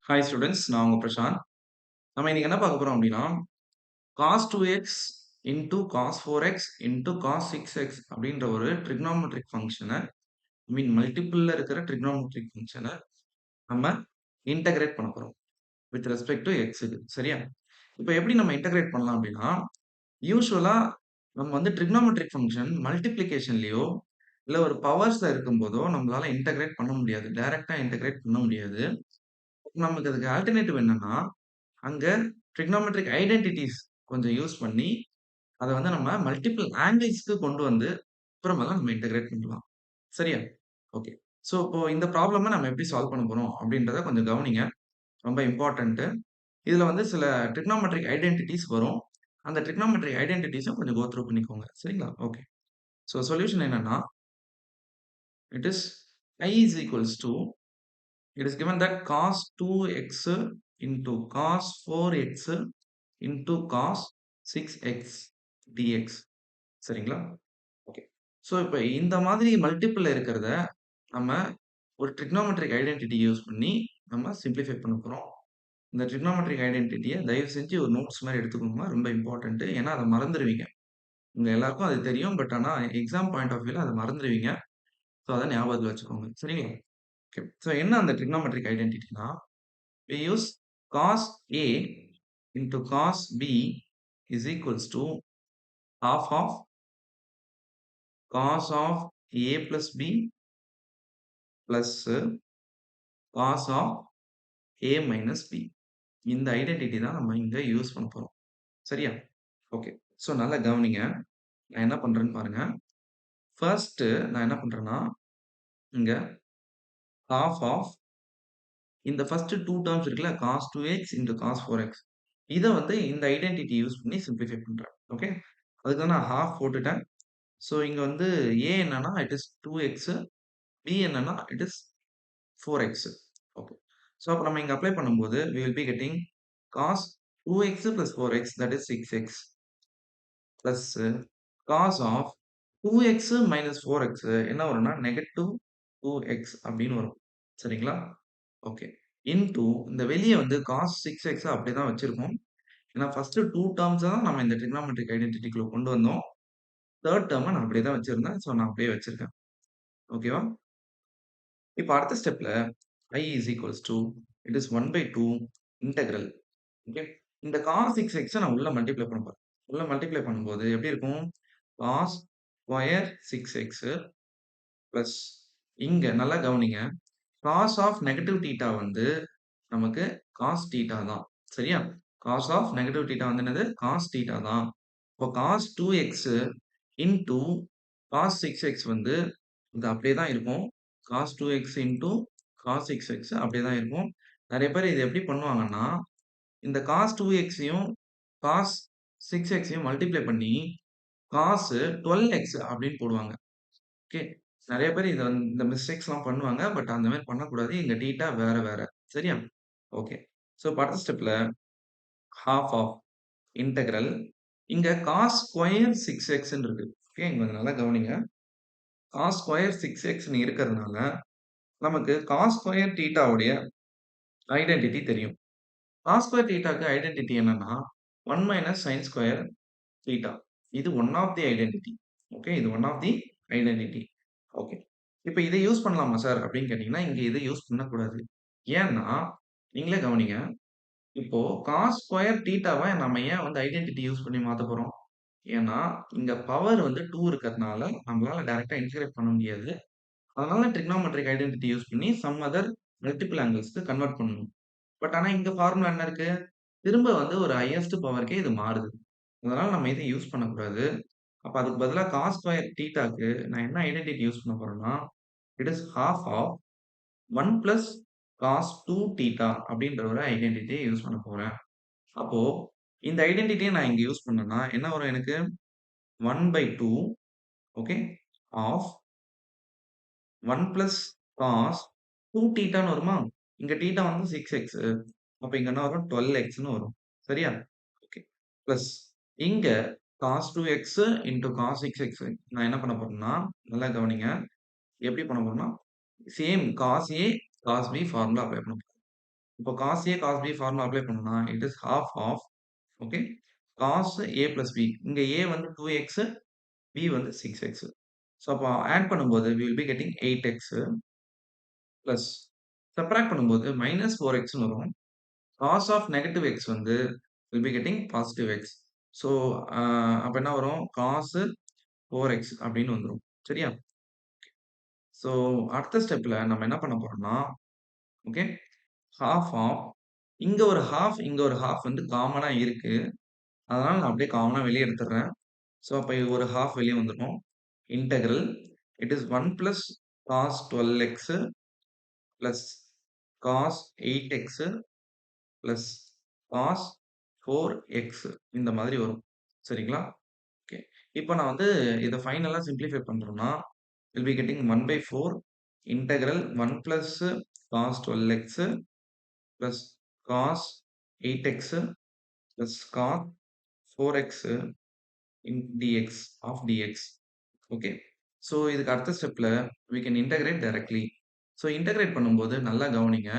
Hi students, நான் உங்க பிரசாந்த். நம்ம இன்னைக்கு என்ன பார்க்க போறோம் அப்படின்னா, cos 2x into cos 4x into cos 6x அப்படின்ற ஒரு ட்ரிக்னாமெட்ரிக் ஃபங்க்ஷனை மல்டிபிள்ல இருக்கிற ட்ரிக்னாமெட்ரிக் ஃபங்க்ஷனை நம்ம இன்டகிரேட் பண்ண போறோம் வித் ரெஸ்பெக்ட் டு எக்ஸுக்கு. சரியா? இப்போ எப்படி நம்ம இன்டகிரேட் பண்ணலாம் அப்படின்னா, யூசுவலா நம்ம வந்து ட்ரிக்னாமெட்ரிக் ஃபங்க்ஷன் மல்டிப்ளிகேஷன்லயோ இல்ல ஒரு பவர்ஸ்ல இருக்கும்போதோ நம்மளால இன்டகிரேட் பண்ண முடியாது. டைரக்டா இன்டகிரேட் பண்ண முடியாது. நமக்கு அதுக்கு ஆல்டர்னேட்டிவ் என்னன்னா, அங்க ட்ரிக்னாமெட்ரிக் ஐடென்டிட்டீஸ் கொஞ்சம் யூஸ் பண்ணி, அத வந்து நம்ம மல்டிபிள் ஆங்கிள்ஸ்க்கு கொண்டு வந்து, அப்புறமேல நம்ம இன்டகிரேட் பண்ணலாம். சரியா? ஓகே. ஸோ, இப்போ இந்த ப்ராப்ளம நம்ம எப்படி சால்வ் பண்ண போறோம் அப்படின்றத கொஞ்சம் கவனிங்க. ரொம்ப இம்பார்ட்டன்ட்டு. இதுல வந்து சில ட்ரிக்னாமெட்ரிக் ஐடென்டிட்டீஸ் வரும். அந்த ட்ரிக்னாமெட்ரிக் ஐடென்டிட்டீஸ கொஞ்சம் கோ த்ரூ பண்ணிக்கோங்க. சரிங்களா? ஓகே. ஸோ, சொல்யூஷன் என்னன்னா, it is I is equals to it is given that cos 2x into cos 4x into cos 6x dx. சரிங்களா? ஓகே. ஸோ, இப்ப இந்த மாதிரி மல்டிபிள்ல இருக்கிறத நம்ம ஒரு ட்ரிக்னாமெட்ரிக் ஐடென்டிட்டி யூஸ் பண்ணி நம்ம சிம்ப்ளிஃபை பண்ண போறோம். இந்த ட்ரிக்னாமெட்ரிக் ஐடென்டிட்டிய தயவு செஞ்சு ஒரு நோட்ஸ் மாரி எடுத்துக்கோங்க. ரொம்ப இம்பார்ட்டன்ட். ஏன்னா அத மறந்துருவீங்க. உங்க எல்லாருக்கும் அது தெரியும். பட் ஆனா எக்ஸாம் பாயிண்ட் ஆஃப் வியூல அத மறந்துருவீங்க. ஸோ, அத ஞாபகத்துல வச்சுக்கோங்க. சரிங்களா? ஓகே. ஸோ, என்ன அந்த trigonometric ஐடென்டிட்டினா, we use cos A into cos B is equals to half of cos of A plus B plus cos of A minus B. இந்த ஐடென்டிட்டி தான் நம்ம இங்க யூஸ் பண்ண போறோம். சரியா? ஓகே. ஸோ நல்லா கவனிங்க. நான் என்ன பண்றேன்னு பாருங்க. ஃபர்ஸ்ட் நான் என்ன பண்றேன்னா, இங்க half of இந்த ஃபர்ஸ்ட் 2 டெர்ம்ஸ் இருக்குல்ல cos 2x into cos 4x இத வந்து இந்த ஐடென்டிட்டி யூஸ் பண்ணி சிம்ப்ளிஃபை பண்றேன். ஓகே. அதுக்கு தான் நான் half போட்டுட்டேன். ஸோ இங்க வந்து A என்னன்னா இட் இஸ் 2x, B என்னன்னா it is 4x. Okay. So அப்ப நம்ம இங்க அப்ளை பண்ணும்போது we will be getting cos 2x plus 4x that is 6x plus cos of 2x minus 4x என்ன வரும்னா நெகட்டிவ் 2x அப்படின்னு வரும். சரிங்களா? ஓகே. இன்டூ இந்த வெளிய வந்து cos 6x அப்படியே தான் வச்சிருக்கோம். ஏன்னா ஃபர்ஸ்ட் 2 டெர்ம்ஸ தான் நம்ம இந்த ட்ரிகோனோமெட்ரிக் ஐடென்டிட்டிக்குள்ள கொண்டு வந்தோம். 3 டெர்ம நான் அப்படியே தான் வச்சிருந்தேன். ஸோ நான் அப்படியே வச்சிருக்கேன். ஓகேவா? இப்ப அடுத்த ஸ்டெப்ல I is equals to it is 1/2 integral. Okay. இந்த cos 6x நான் உள்ள மல்டிப்ளை பண்ண போறேன். உள்ள மல்டிப்ளை பண்ணும்போது எப்படி இருக்கும்? cos ஸ்கொயர் 6x பிளஸ் இங்க நல்லா கவனிங்க. cos ஆஃப் நெகட்டிவ் தீட்டா வந்து நமக்கு cos தீட்டா தான். சரியா? cos ஆஃப் நெகட்டிவ் தீட்டா வந்து என்னது? cos தீட்டா தான். இப்போ cos 2x into cos 6x வந்து இது அப்படியே தான் இருக்கும். cos 2x into cos 6x அப்படியே தான் இருக்கும். நெறைய பேர் இத எப்படி பண்ணுவாங்கன்னா, இந்த cos 2xயும் cos 6xயும் மல்டிப்ளை பண்ணி cos 12x அப்படின்னு போடுவாங்க. ஓகே. நெறைய பேர் இத வந்து இந்த மிஸ்டேக்ஸ்லாம் பண்ணுவாங்க. பட் அந்த மாரி பண்ணக்கூடாது. இங்க தீட்டா வேற வேற. சரியா? ஓகே. ஸோ இப்ப அடுத்த ஸ்டெப்ல half ஆஃப் இன்டெக்ரல் இங்க cos ஸ்கொயர் 6xன்னு இருக்கு. ஓகே. இங்க கொஞ்சம் நல்லா கவனிங்க. cos ஸ்கொயர் 6xன்னு இருக்கிறதுனால, நமக்கு cos ஸ்கொயர் தீட்டாவுடைய ஐடென்டிட்டி தெரியும். cos ஸ்கொயர் தீட்டாக்கு ஐடென்டிட்டி என்னன்னா, 1 மைனஸ் sin ஸ்கொயர் தீட்டா. இது one of the identity. Okay. இது one of the identity. Okay. இப்ப இத யூஸ் பண்ணலாமா சார்? அப்படின்னு கேட்டீங்கன்னா, இங்க இத யூஸ் பண்ணக்கூடாது. ஏன்னா, நீங்களே கவனிங்க. இப்போ cos ஸ்கொயர் தீட்டாவ நம்ம ஏன் வந்து ஐடென்டிட்டி யூஸ் பண்ணி மாத்தப் போறோம்? ஏன்னா, இங்க பவர் வந்து 2 இருக்கிறதுனால, நம்மளால டைரக்ட்டா இன்டகிரேட் பண்ண முடியாது. அதனால ட்ரிகோனோமெட்ரிக் ஐடென்டிட்டி யூஸ் பண்ணி சம் அதர் மல்டிபிள் ஆங்கிள்ஸ்க்கு கன்வெர்ட் பண்ணணும். பட் ஆனா இங்க ஃபார்முலா என்ன இருக்கு? திரும்ப வந்து ஒரு ஹையஸ்ட் பவர்க்கே இது மாறுது. அதனால நம்ம இத யூஸ் பண்ணக்கூடாது. அப்ப அதுக்கு பதிலா cos ஸ்கொயர் தீட்டாக்கு நான் என்ன ஐடென்டிட்டி யூஸ் பண்ண போறேன்னா, it is half of 1 plus cos 2 theta அப்படின்ற ஒரு ஐடென்டிட்டிய யூஸ் பண்ண போறேன். அப்போ இந்த ஐடென்டிட்டிய நான் இங்க யூஸ் பண்ணேன்னா, என்ன வரும் எனக்கு? 1/2 ஓகே ஆஃப் 1 பிளஸ் காஸ் 2 தீட்டான்னு வருமா? இங்க தீட்டா வந்து 6x. அப்ப இங்க என்ன வரும்? 12xன்னு வரும். சரியா? ஓகே. பிளஸ் இங்க cos 2x into cos 6x நான் என்ன பண்ண போறேன்னா, நல்லா கவனிங்க. எப்படி பண்ண போறேன்னா, same cos A, cos B formula apply பண்ண போறேன். இப்போ cos A, cos B formula apply பண்ணோம்னா, it is half of okay. Cos A plus B. இங்க ஏ வந்து 2x, பி வந்து 6x. ஸோ அப்போ ஆட் பண்ணும்போது we will be getting 8x plus subtract பண்ணும்போது மைனஸ் 4xன்னு வரும். காஸ் ஆஃப் நெகட்டிவ் எக்ஸ் வந்து will be getting positive x. So அப்ப என்ன வரும்? காஸ் 4x அப்படின்னு வந்துரும். சரியா? ஸோ அடுத்த ஸ்டெப்ல நம்ம என்ன பண்ண போறோம்னா, ஓகே. ஹால்ஃப் ஆஃப் இங்க ஒரு ஹால்ஃப், இங்க ஒரு ஹால்ஃப் வந்து காமனா இருக்கு. அதனால நான் அப்படியே காமனா வெளிய எடுத்துடுறேன். ஸோ அப்ப இது ஒரு ஹால்ஃப் வெளிய வந்துரும். Integral it is 1 plus cos 12x plus cos 8x plus cos 4x இந்த மாதிரி வரும். சரிங்களா? ஓகே. இப்ப நான் வந்து இத ஃபைனலா சிம்ப்ளிஃபை பண்றோம்னா, will be getting 1/4 integral 1 plus cos 12x plus cos 8x plus cos 4x in d x of d x. Okay. So இதுக்கு அடுத்த ஸ்டெப்ல we can integrate directly. So integrate பண்ணும்போது நல்லா கவனிங்க.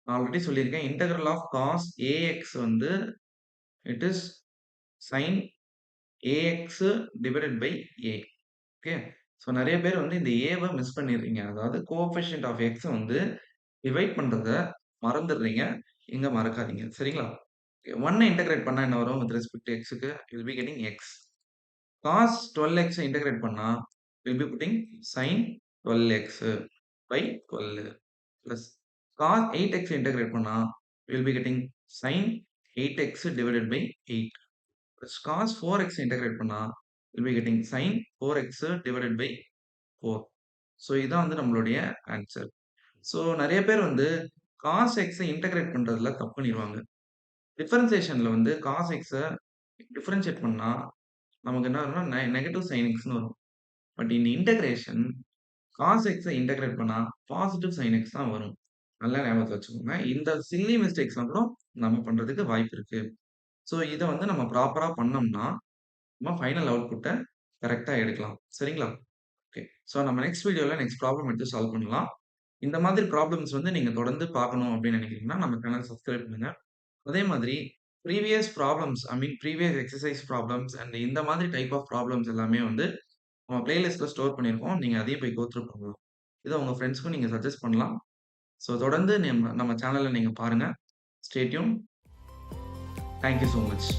நான் ஆல்ரெடி சொல்லியிருக்கேன். இன்டெக்ரல் ஆஃப் காஸ் ஏஎக்ஸ் வந்து it is sine a x divided by a. Okay. So நெறைய பேர் வந்து இந்த ஏவ மிஸ் பண்ணிடுறீங்க. அதாவது கோஎஃபிஷியன்ட் ஆஃப் எக்ஸ வந்து டிவைட் பண்றத மறந்துடுறீங்க. இங்க மறக்காதீங்க. சரிங்களா? 1 இன்டகிரேட் பண்ணா என்ன வரும்? வித் ரெஸ்பெக்ட் டு எக்ஸ்க்கு you will be getting x. Cos 12x integrate பண்ணா will be putting sine 12x by 12 plus cos 8x integrate பண்ணா will be getting sine 8x divided by 8 plus cos 4x integrate பண்ணா will be getting sine 4x divided by 4. So இதான் வந்து நம்மளுடைய answer. So நெறைய பேர் வந்து cos x integrate பண்றதுல தப்பு பண்ணிருவாங்க. டிஃபரன்சியேஷன்ல வந்து காஸ் எக்ஸ டிஃபரன்ஷியேட் பண்ணா நமக்கு என்ன வரும்னா நெகட்டிவ் சைன் எக்ஸ்ன்னு வரும். But in integration cos x integrate பண்ணா பாசிட்டிவ் சைன் எக்ஸ் தான் வரும். நல்லா ஞாபகத்துல வச்சுக்கோங்க. இந்த சில்லி மிஸ்டேக்ஸ்லாம் கூட நம்ம பண்றதுக்கு வாய்ப்பு இருக்கு. ஸோ இத வந்து நம்ம ப்ராப்பரா பண்ணோம்னா, நம்ம ஃபைனல் அவுட்புட்ட கரெக்ட்டா எடுக்கலாம். சரிங்களா? ஓகே. ஸோ நம்ம நெக்ஸ்ட் வீடியோல நெக்ஸ்ட் ப்ராப்ளம் எடுத்து சால்வ் பண்ணலாம். இந்த மாதிரி ப்ராப்ளம்ஸ் வந்து நீங்க தொடர்ந்து பார்க்கணும் அப்படின்னு நினைக்கிறீங்கன்னா, நம்ம சேனல் சப்ஸ்கிரைப் பண்ணுங்க. அதே மாதிரி previous problems I mean previous exercise problems and இந்த மாதிரி டைப் ஆஃப் ப்ராப்ளம்ஸ் எல்லாமே வந்து நம்ம பிளேலிஸ்ட்ல ஸ்டோர் பண்ணியிருக்கோம். நீங்க அதையும் போய் கோ த்ரூ பண்ணலாம். இத உங்க ஃப்ரெண்ட்ஸ்க்கும் நீங்க சஜெஸ்ட் பண்ணலாம். ஸோ தொடர்ந்து நம்ம சேனல நீங்க பாருங்க. Stay tune. Thank you so much.